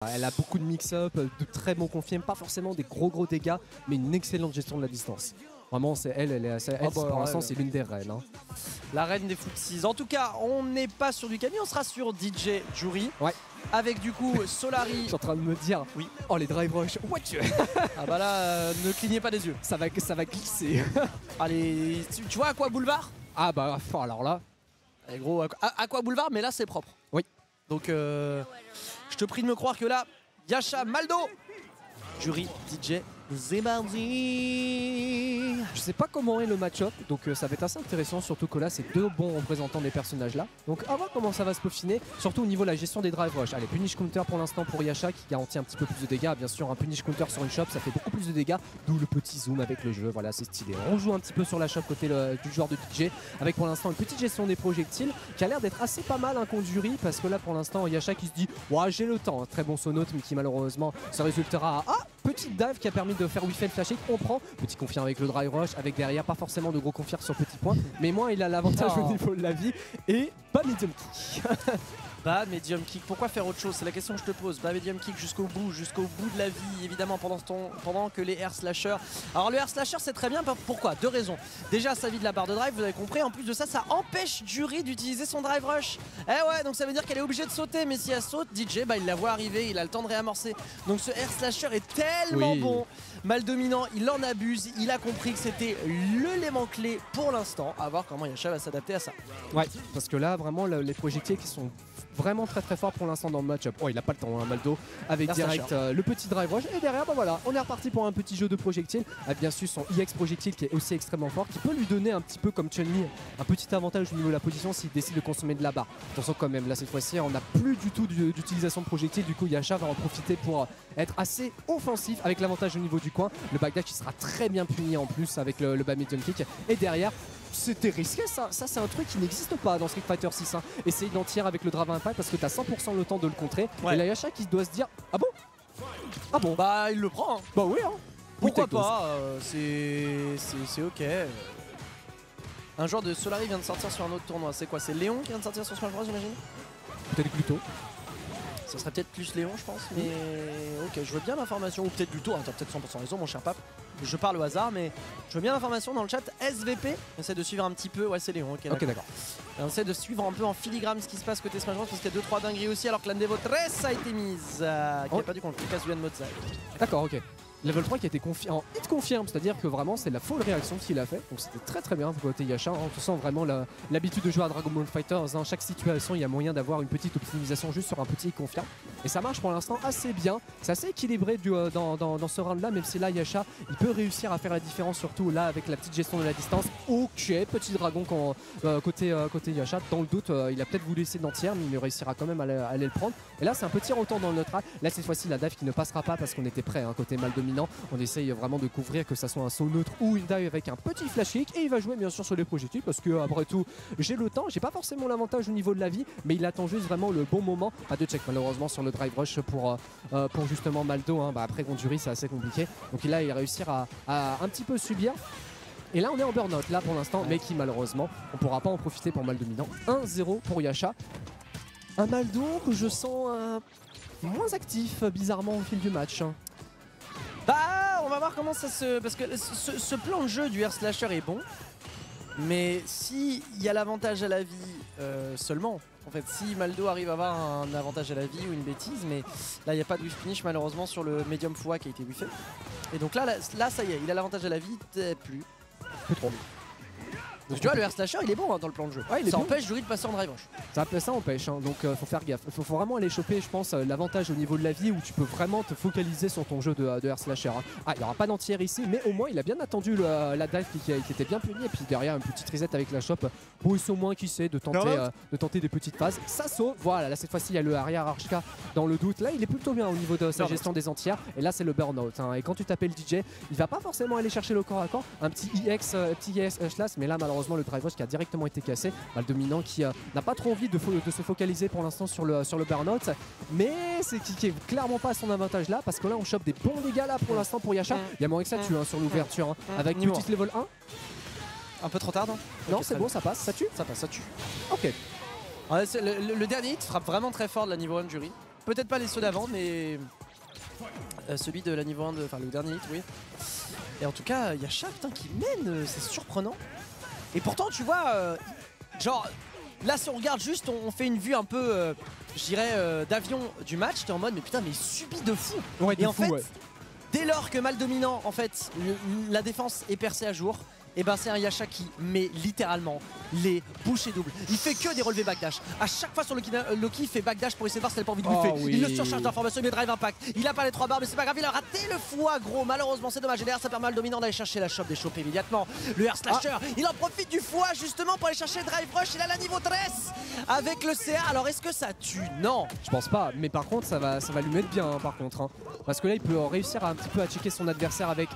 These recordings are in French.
Elle a beaucoup de mix-up, de très bons confirmes, pas forcément des gros dégâts, mais une excellente gestion de la distance. Vraiment, c'est pour l'instant, c'est l'une des reines. Hein. La reine des Footsies. En tout cas, on n'est pas sur du Camille, on sera sur DJ Jury. Ouais. Avec du coup Solari. Je suis en train de me dire, oui. Oh les drive rush, what ah bah là, ne clignez pas des yeux. Ça va glisser. Allez, tu vois Aqua Boulevard? Ah bah alors là. Allez, gros, Aqua Boulevard, mais là c'est propre. Oui. Donc, je te prie de me croire que là, Yasha, Maldo, Jury, DJ, Zebardi. Je sais pas comment est le match-up, donc ça va être assez intéressant, surtout que là c'est deux bons représentants des personnages là. Donc à voir comment ça va se peaufiner, surtout au niveau de la gestion des drive rush. Allez, punish counter pour l'instant pour Yasha qui garantit un petit peu plus de dégâts. Bien sûr, un punish counter sur une shop ça fait beaucoup plus de dégâts, d'où le petit zoom avec le jeu, voilà c'est stylé. On joue un petit peu sur la shop côté du joueur de DJ, avec pour l'instant une petite gestion des projectiles qui a l'air d'être assez pas mal contre Jury, parce que là pour l'instant Yasha qui se dit ouais j'ai le temps, très bon sonote mais qui malheureusement se résultera à petite dive qui a permis de faire whiffle flash on prend, petit confirme avec le drive rush, avec derrière pas forcément de gros confirme sur petit point, mais moi il a l'avantage au niveau de la vie et pas medium kick. Bah medium kick, pourquoi faire autre chose? C'est la question que je te pose. Bah medium kick jusqu'au bout de la vie, évidemment pendant que les air slashers. Alors le air slasher c'est très bien, pourquoi? Deux raisons. Déjà ça vide la barre de drive, vous avez compris, en plus de ça, ça empêche Jury d'utiliser son drive rush. Eh ouais, donc ça veut dire qu'elle est obligée de sauter, mais si elle saute, DJ bah il la voit arriver, il a le temps de réamorcer. Donc ce air slasher est tellement bon. Mal dominant, il en abuse, il a compris que c'était l'élément clé pour l'instant. À voir comment Yasha va s'adapter à ça. Ouais, parce que là vraiment les projectiles qui sont vraiment très forts pour l'instant dans le match-up. Oh il a pas le temps hein, Maldo, avec direct le petit drive rush et derrière bah voilà, on est reparti pour un petit jeu de projectiles. Avec bien sûr son EX projectile qui est aussi extrêmement fort, qui peut lui donner un petit peu comme Chun-Li un petit avantage au niveau de la position s'il décide de consommer de la barre. Attention quand même, là cette fois-ci on n'a plus du tout d'utilisation de projectiles, du coup Yasha va en profiter pour être assez offensif avec l'avantage au niveau du coin. Le backdash qui sera très bien puni en plus avec le bas medium kick et derrière c'était risqué ça c'est un truc qui n'existe pas dans Street Fighter 6 hein. Essaye d'en tirer avec le Draven Impact parce que t'as 100% le temps de le contrer. Ouais. Et là Yasha qui doit se dire ah bon bah il le prend hein. Bah oui hein. Pourquoi pas, c'est ok. Un joueur de Solari vient de sortir sur un autre tournoi, c'est quoi? C'est Léon qui vient de sortir sur Smash Bros j'imagine? Peut-être Gluto. Ça serait peut-être plus Léon je pense, mais ok, je veux bien l'information, ou peut-être Gluto, hein, t'as peut-être 100% raison mon cher pape. Je parle au hasard, mais je veux bien l'information dans le chat. SVP, on essaie de suivre un petit peu, ouais c'est Léon, ok d'accord. On essaie de suivre un peu en filigrane ce qui se passe côté Smash Bros parce qu'il y a 2-3 dingueries aussi, alors que l'un des Votres a été mise, qui a pas dû contre Lucas Julian Mozart. D'accord, ok. Level 3 qui a été en hit confirme, c'est-à-dire que vraiment c'est la full réaction qu'il a fait, donc c'était très bien côté Yasha, hein. On sent vraiment l'habitude de jouer à Dragon Ball Fighters, dans chaque situation il y a moyen d'avoir une petite optimisation juste sur un petit confirme, et ça marche pour l'instant assez bien, c'est assez équilibré dans ce round là, même si là Yasha il peut réussir à faire la différence, surtout là avec la petite gestion de la distance. Ok, petit dragon côté Yasha, dans le doute il a peut-être voulu essayer d'entière, mais il réussira quand même à aller le prendre, et là c'est un petit retour dans le neutral, là cette fois-ci la dive qui ne passera pas parce qu'on était prêt hein, côté mal dominant. On essaye vraiment de couvrir que ça soit un saut neutre ou une dive avec un petit flash kick, et il va jouer bien sûr sur les projectiles parce que après tout j'ai le temps, j'ai pas forcément l'avantage au niveau de la vie, mais il attend juste vraiment le bon moment. Pas de check malheureusement sur le drive rush pour justement Maldo hein. Bah, après contre Jury c'est assez compliqué, donc là il va réussir à un petit peu subir. Et là on est en burn-out là pour l'instant, mais qui malheureusement on pourra pas en profiter pour mal dominant. 1-0 pour Yasha. Un Maldo que je sens moins actif bizarrement au fil du match. Bah on va voir comment ça se... Parce que ce plan de jeu du air slasher est bon, mais s'il y a l'avantage à la vie seulement, en fait si Maldo arrive à avoir un avantage à la vie ou une bêtise, mais là il n'y a pas de whiff finish malheureusement sur le medium Fua qui a été whiffé. Et donc là ça y est, il a l'avantage à la vie, plus trop. Donc tu vois le air slasher il est bon hein, dans le plan de jeu, ouais, ça empêche Jury de passer en drive rush. Ça empêche hein, donc faut faire gaffe, faut vraiment aller choper je pense l'avantage au niveau de la vie où tu peux vraiment te focaliser sur ton jeu de air slasher hein. Ah il n'y aura pas d'entière ici, mais au moins il a bien attendu la dive qui était bien punie, et puis derrière une petite reset avec la shop pour au moins qui sait de tenter des petites phases. Ça sauve, voilà là cette fois-ci il y a le arrière Archka dans le doute, là il est plutôt bien au niveau de sa gestion des entières, et là c'est le burn-out hein. Et quand tu t'appelles DJ il va pas forcément aller chercher le corps à corps, un petit EX slash, mais là malheureusement le drive rush qui a directement été cassé. Le dominant qui n'a pas trop envie de se focaliser pour l'instant sur le burn-out, mais c'est qui est clairement pas à son avantage là, parce que là on chope des bons dégâts là pour l'instant pour Yasha. Il y a moyen que ça tue hein, sur l'ouverture hein, avec petite level 1. Un peu trop tard non? Non c'est bon, ça passe, ça tue. Ça passe, ça tue. Ok. Ouais, le dernier hit frappe vraiment très fort de la niveau 1 Jury. Peut-être pas les ceux d'avant, mais celui de la niveau 1, enfin le dernier hit, oui. Et en tout cas, Yasha putain, qui mène, c'est surprenant. Et pourtant, tu vois, genre, là si on regarde juste, on fait une vue un peu, je dirais, d'avion du match, t'es en mode, mais putain, mais il subit de fou. Ouais, et en fait, dès lors que mal dominant, en fait, la défense est percée à jour, et ben c'est un Yasha qui met littéralement les bouchées doubles. Il fait que des relevés backdash. À chaque fois sur Loki, il fait backdash pour essayer de voir si elle a pas envie de bouffer. Oui. Il le surcharge d'informations, il met drive impact. Il a pas les 3 barres, mais c'est pas grave, il a raté le foie gros. Malheureusement, c'est dommage. Et derrière, ça permet mal dominant d'aller chercher la chope, des chopes immédiatement. Le air slasher, il en profite du foie justement pour aller chercher le drive rush. Il a la niveau 13 avec le CA. Alors est-ce que ça tue? Non. Je pense pas, mais par contre ça va lui mettre bien par contre. Parce que là il peut réussir un petit peu à checker son adversaire avec...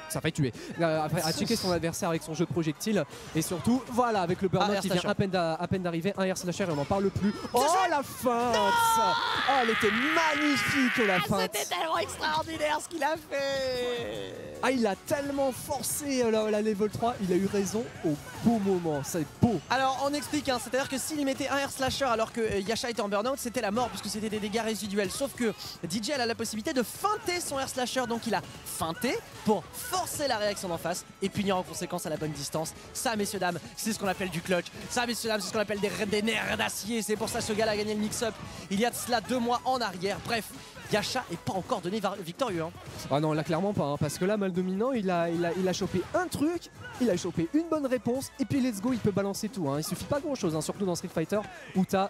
Ça va tuer. À checker son adversaire avec son jeu de projectile. Et surtout, voilà, avec le burn-out qui vient à peine d'arriver. Un air slasher et on n'en parle plus. Oh la feinte! Oh, elle était magnifique la feinte! C'était tellement extraordinaire ce qu'il a fait! Ah, il a tellement forcé la level 3, il a eu raison au beau moment, c'est beau. Alors on explique, hein, c'est-à-dire que s'il mettait un air slasher alors que Yasha était en burn-out, c'était la mort puisque c'était des dégâts résiduels. Sauf que DJ elle a la possibilité de feinter son air slasher, donc il a feinté pour forcer la réaction d'en face et punir en conséquence à la bonne distance. Ça, messieurs dames, c'est ce qu'on appelle du clutch. Ça, messieurs dames, c'est ce qu'on appelle des nerfs d'acier. C'est pour ça que ce gars a gagné le mix-up il y a de cela 2 mois en arrière. Bref, Yasha est pas encore donné victorieux. Hein. Ah non, là clairement pas, parce que là, mal dominant, il a chopé un truc, il a chopé une bonne réponse, et puis let's go, il peut balancer tout. Il suffit pas grand chose, surtout dans Street Fighter, où t'as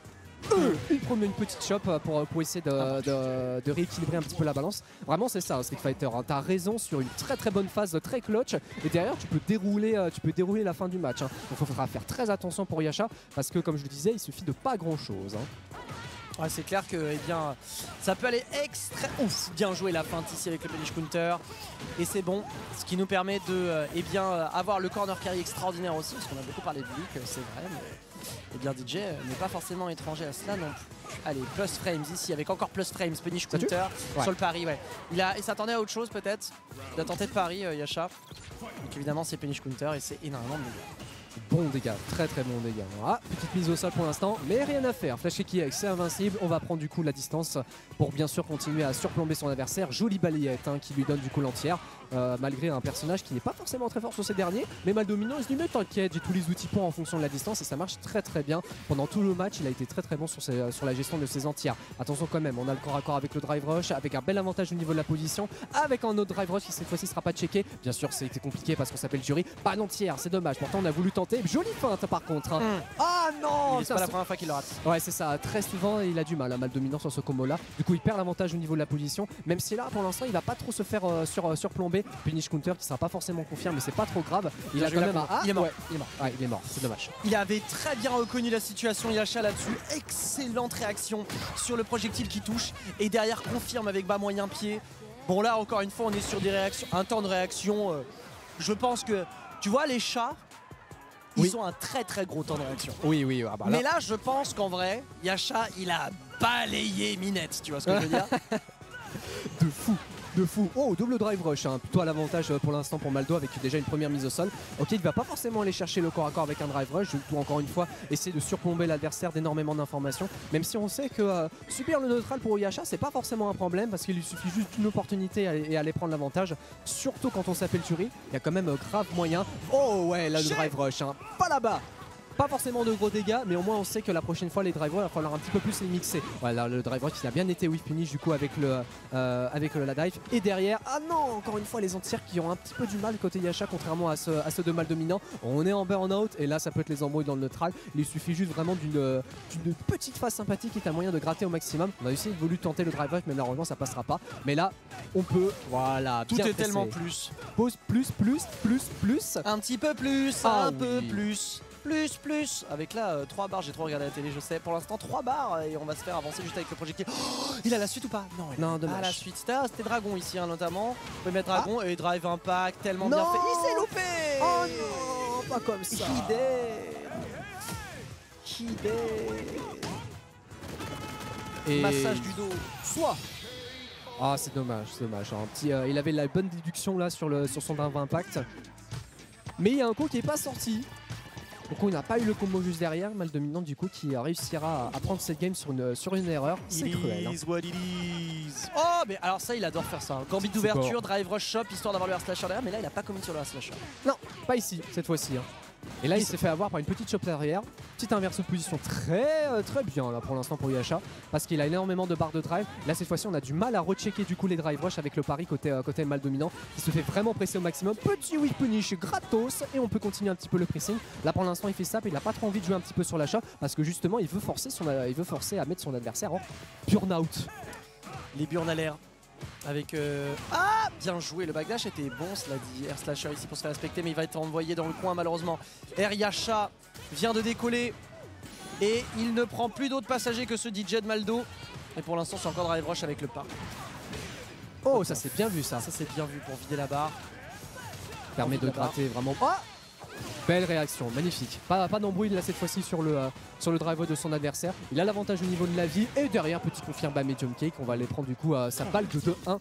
une petite chope pour essayer de rééquilibrer un petit peu la balance. Vraiment c'est ça Street Fighter, t'as raison sur une très bonne phase, très clutch, et derrière tu peux dérouler la fin du match. Donc il faudra faire très attention pour Yasha, parce que comme je le disais, il suffit de pas grand chose. Ouais, c'est clair que ça peut aller bien joué la feinte ici avec le punish counter et c'est bon, ce qui nous permet de avoir le corner carry extraordinaire aussi, parce qu'on a beaucoup parlé de Luke, c'est vrai, mais DJ n'est pas forcément étranger à cela non plus. Allez, plus frames ici avec encore plus frames, punish counter sur le pari. Ouais. Il s'attendait à autre chose peut-être, il a tenté de pari Yasha, donc évidemment c'est punish counter et c'est énormément de dégâts. Bon dégâts, très bons dégâts. Ah, petite mise au sol pour l'instant, mais rien à faire. Flash qui c'est invincible, on va prendre du coup la distance pour bien sûr continuer à surplomber son adversaire. Jolie balayette qui lui donne du coup l'entière, malgré un personnage qui n'est pas forcément très fort sur ces derniers, mais mal dominant, il se dit mais t'inquiète, j'ai tous les outils pour en fonction de la distance et ça marche très bien. Pendant tout le match, il a été très bon sur la gestion de ses entières. Attention quand même, on a le corps à corps avec le drive rush, avec un bel avantage au niveau de la position, avec un autre drive rush qui cette fois-ci sera pas checké. Bien sûr, c'était compliqué parce qu'on s'appelle jury, pas d'entière, c'est dommage. Pourtant, on a voulu tenter. Jolie feinte par contre. Ah non, c'est pas la première fois qu'il le rate. Ouais, c'est ça. Très souvent, il a du mal, mal dominant sur ce combo-là. Du coup, il perd l'avantage au niveau de la position. Même si là, pour l'instant, il va pas trop se faire surplomber. Punish counter qui sera pas forcément confirmé, mais c'est pas trop grave. Il a quand même il est mort. Ouais, il est mort. C'est dommage. Il avait très bien reconnu la situation Yasha là-dessus. Excellente réaction sur le projectile qui touche et derrière confirme avec bas moyen pied. Bon là, encore une fois, on est sur des réactions, un temps de réaction. Je pense que tu vois les chats. Ils ont un très gros temps de réaction. Oui. Ah bah là. Mais là, je pense qu'en vrai, Yasha, il a balayé Minette. Tu vois ce que je veux dire? De fou. Oh, double drive rush, plutôt à l'avantage pour l'instant pour Maldo avec déjà une première mise au sol. Ok, il va pas forcément aller chercher le corps à corps avec un drive rush, tout encore une fois essayer de surplomber l'adversaire d'énormément d'informations. Même si on sait que subir le neutral pour Yasha c'est pas forcément un problème parce qu'il lui suffit juste d'une opportunité et aller prendre l'avantage. Surtout quand on s'appelle Turi, il y a quand même grave moyen. Oh ouais, là le drive rush, pas là-bas. Pas forcément de gros dégâts, mais au moins on sait que la prochaine fois les drivers, il va falloir un petit peu plus les mixer. Voilà, le driver qui a bien été whiff punish du coup avec la dive. Et derrière, ah non, encore une fois les entières qui ont un petit peu du mal côté Yasha, contrairement à ceux de mal dominant. On est en burn-out et là ça peut être les embrouilles dans le neutral. Il suffit juste vraiment d'une petite phase sympathique et un moyen de gratter au maximum. On a aussi voulu tenter le driver, mais malheureusement ça passera pas. Mais là, on peut, voilà, tout bien est presser. tellement plus. Pause plus. Un petit peu plus, un peu plus. Plus, avec là 3 barres, j'ai trop regardé la télé, je sais. Pour l'instant 3 barres et on va se faire avancer juste avec le projectile. Oh, il a la suite ou pas? Non, dommage. La suite, c'était Dragon ici notamment. On peut mettre Dragon et Drive Impact, tellement bien fait. Il s'est loupé. Oh non, pas comme ça. Hide. Et massage du dos. Soit. Ah c'est dommage. Un petit, il avait la bonne déduction là sur son Drive Impact. Mais il y a un coup qui est pas sorti. Donc on n'a pas eu le combo juste derrière, mal dominant du coup qui réussira à prendre cette game sur une erreur. C'est cruel. It is what it is. Oh mais alors ça il adore faire ça. Gambit d'ouverture, drive rush shop, histoire d'avoir le air slasher derrière, mais là il a pas commis sur le air slasher. Non, pas ici cette fois-ci. Et là il s'est fait avoir par une petite chop derrière. Petite inverse de position très bien là pour l'instant pour Yasha. Parce qu'il a énormément de barres de drive. Là cette fois-ci on a du mal à rechecker du coup les drive rush avec le pari côté mal dominant. Qui se fait vraiment presser au maximum. Petit whip punish gratos. Et on peut continuer un petit peu le pressing. Là pour l'instant il fait ça. Il a pas trop envie de jouer un petit peu sur l'achat. Parce que justement il veut forcer à mettre son adversaire en burn-out. Les burns à l'air. Avec ah bien joué, le backdash était bon, cela dit. Air Slasher ici pour se faire respecter, mais il va être envoyé dans le coin malheureusement. Air Yasha vient de décoller et il ne prend plus d'autres passagers que ce DJ de Maldo. Et pour l'instant c'est encore drive rush avec le pas. Oh ça c'est bien vu ça. Ça c'est bien vu pour vider la barre. Permet de gratter vraiment. Oh belle réaction, magnifique. Pas d'embrouille là cette fois-ci sur le drive de son adversaire. Il a l'avantage au niveau de la vie et derrière petit confirme à Medium Cake. On va aller prendre du coup sa balle de 2-1.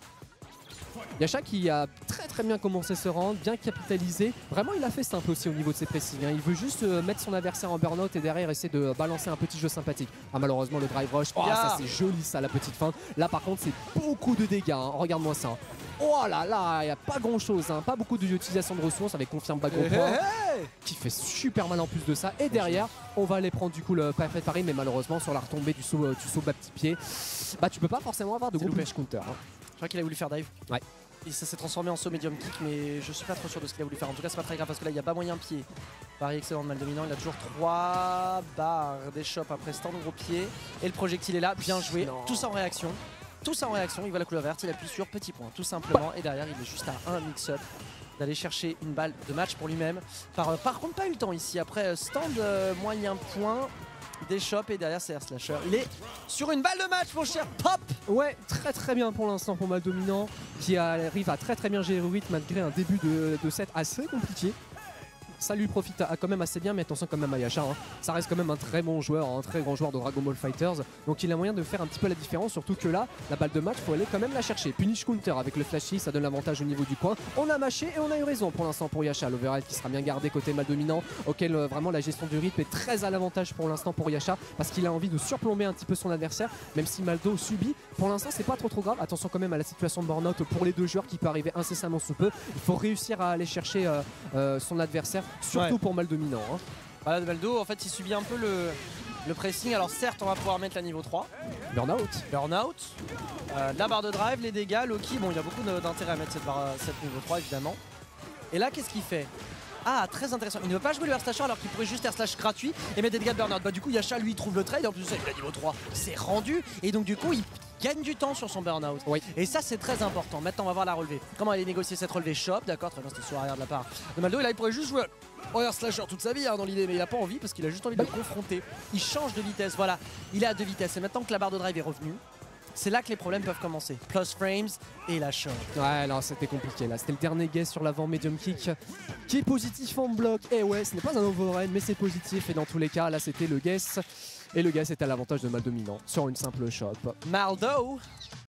Yasha qui a très bien commencé ce round, bien capitalisé. Vraiment il a fait simple aussi au niveau de ses pressings. Il veut juste mettre son adversaire en burn-out et derrière essayer de balancer un petit jeu sympathique. Ah malheureusement le drive rush, oh ça c'est joli ça la petite fin. Là par contre c'est beaucoup de dégâts, regarde-moi ça. Oh là là, il n'y a pas grand chose, pas beaucoup d'utilisation de ressources avec confirme back au point qui fait super mal en plus de ça. Et derrière, on va aller prendre du coup le parfait pari, mais malheureusement sur la retombée du saut bas petit pied, bah tu peux pas forcément avoir de gros punch counter. Je crois qu'il a voulu faire dive. Ouais. Et ça s'est transformé en saut medium kick, mais je suis pas trop sûr de ce qu'il a voulu faire. En tout cas, c'est pas très grave parce que là, il n'y a pas moyen pied. Pari excellent de mal dominant. Il a toujours 3 barres des chops après stand gros pied. Et le projectile est là, bien joué. Non. Tout ça en réaction. Tout ça en réaction. Il voit la couleur verte, il appuie sur petit point, tout simplement. Et derrière, il est juste à un mix-up d'aller chercher une balle de match pour lui-même. Par contre, pas eu le temps ici. Après stand moyen point. Des shops et derrière c'est Air Slasher. Il est sur une balle de match mon cher Pop. Ouais très bien pour l'instant pour mal dominant qui arrive à très bien gérer le rythme malgré un début de set assez compliqué. Ça lui profite quand même assez bien, mais attention quand même à Yasha, ça reste quand même un très bon joueur, un très grand joueur de Dragon Ball Fighters, donc il a moyen de faire un petit peu la différence, surtout que là, la balle de match, faut aller quand même la chercher. Punish counter avec le flashy, ça donne l'avantage au niveau du coin. On a mâché et on a eu raison pour l'instant pour Yasha. L'overhead qui sera bien gardé côté mal dominant, auquel vraiment la gestion du rythme est très à l'avantage pour l'instant pour Yasha, parce qu'il a envie de surplomber un petit peu son adversaire, même si Maldo subit. Pour l'instant, c'est pas trop grave. Attention quand même à la situation de burn-out pour les deux joueurs qui peut arriver incessamment sous peu. Il faut réussir à aller chercher son adversaire, surtout pour Maldo dominant. Voilà, Maldo en fait il subit un peu le pressing. Alors certes on va pouvoir mettre la niveau 3. Burnout. La barre de drive, les dégâts, Loki, bon il y a beaucoup d'intérêt à mettre cette niveau 3 évidemment. Et là qu'est-ce qu'il fait? Ah très intéressant, il ne veut pas jouer le air slasher alors qu'il pourrait juste air slash gratuit et mettre des dégâts de burnout. Bah du coup Yasha lui trouve le trade, en plus avec la niveau 3 c'est rendu et donc du coup il gagne du temps sur son burnout. Oui. Et ça c'est très important. Maintenant on va voir la relevée. Comment aller négocier cette relevée shop, d'accord, très bien, c'était sur arrière de la part de Maldo. Et là il pourrait juste jouer air slasher toute sa vie dans l'idée, mais il a pas envie parce qu'il a juste envie de le confronter. Il change de vitesse, voilà, il est à 2 vitesses et maintenant que la barre de drive est revenue, c'est là que les problèmes peuvent commencer. Plus frames et la shot. Ouais, non, c'était compliqué là. C'était le dernier guess sur l'avant medium kick qui est positif en bloc. Et ouais, ce n'est pas un overhead, mais c'est positif. Et dans tous les cas, là, c'était le guess. Et le guess était à l'avantage de mal dominant sur une simple shop. Maldo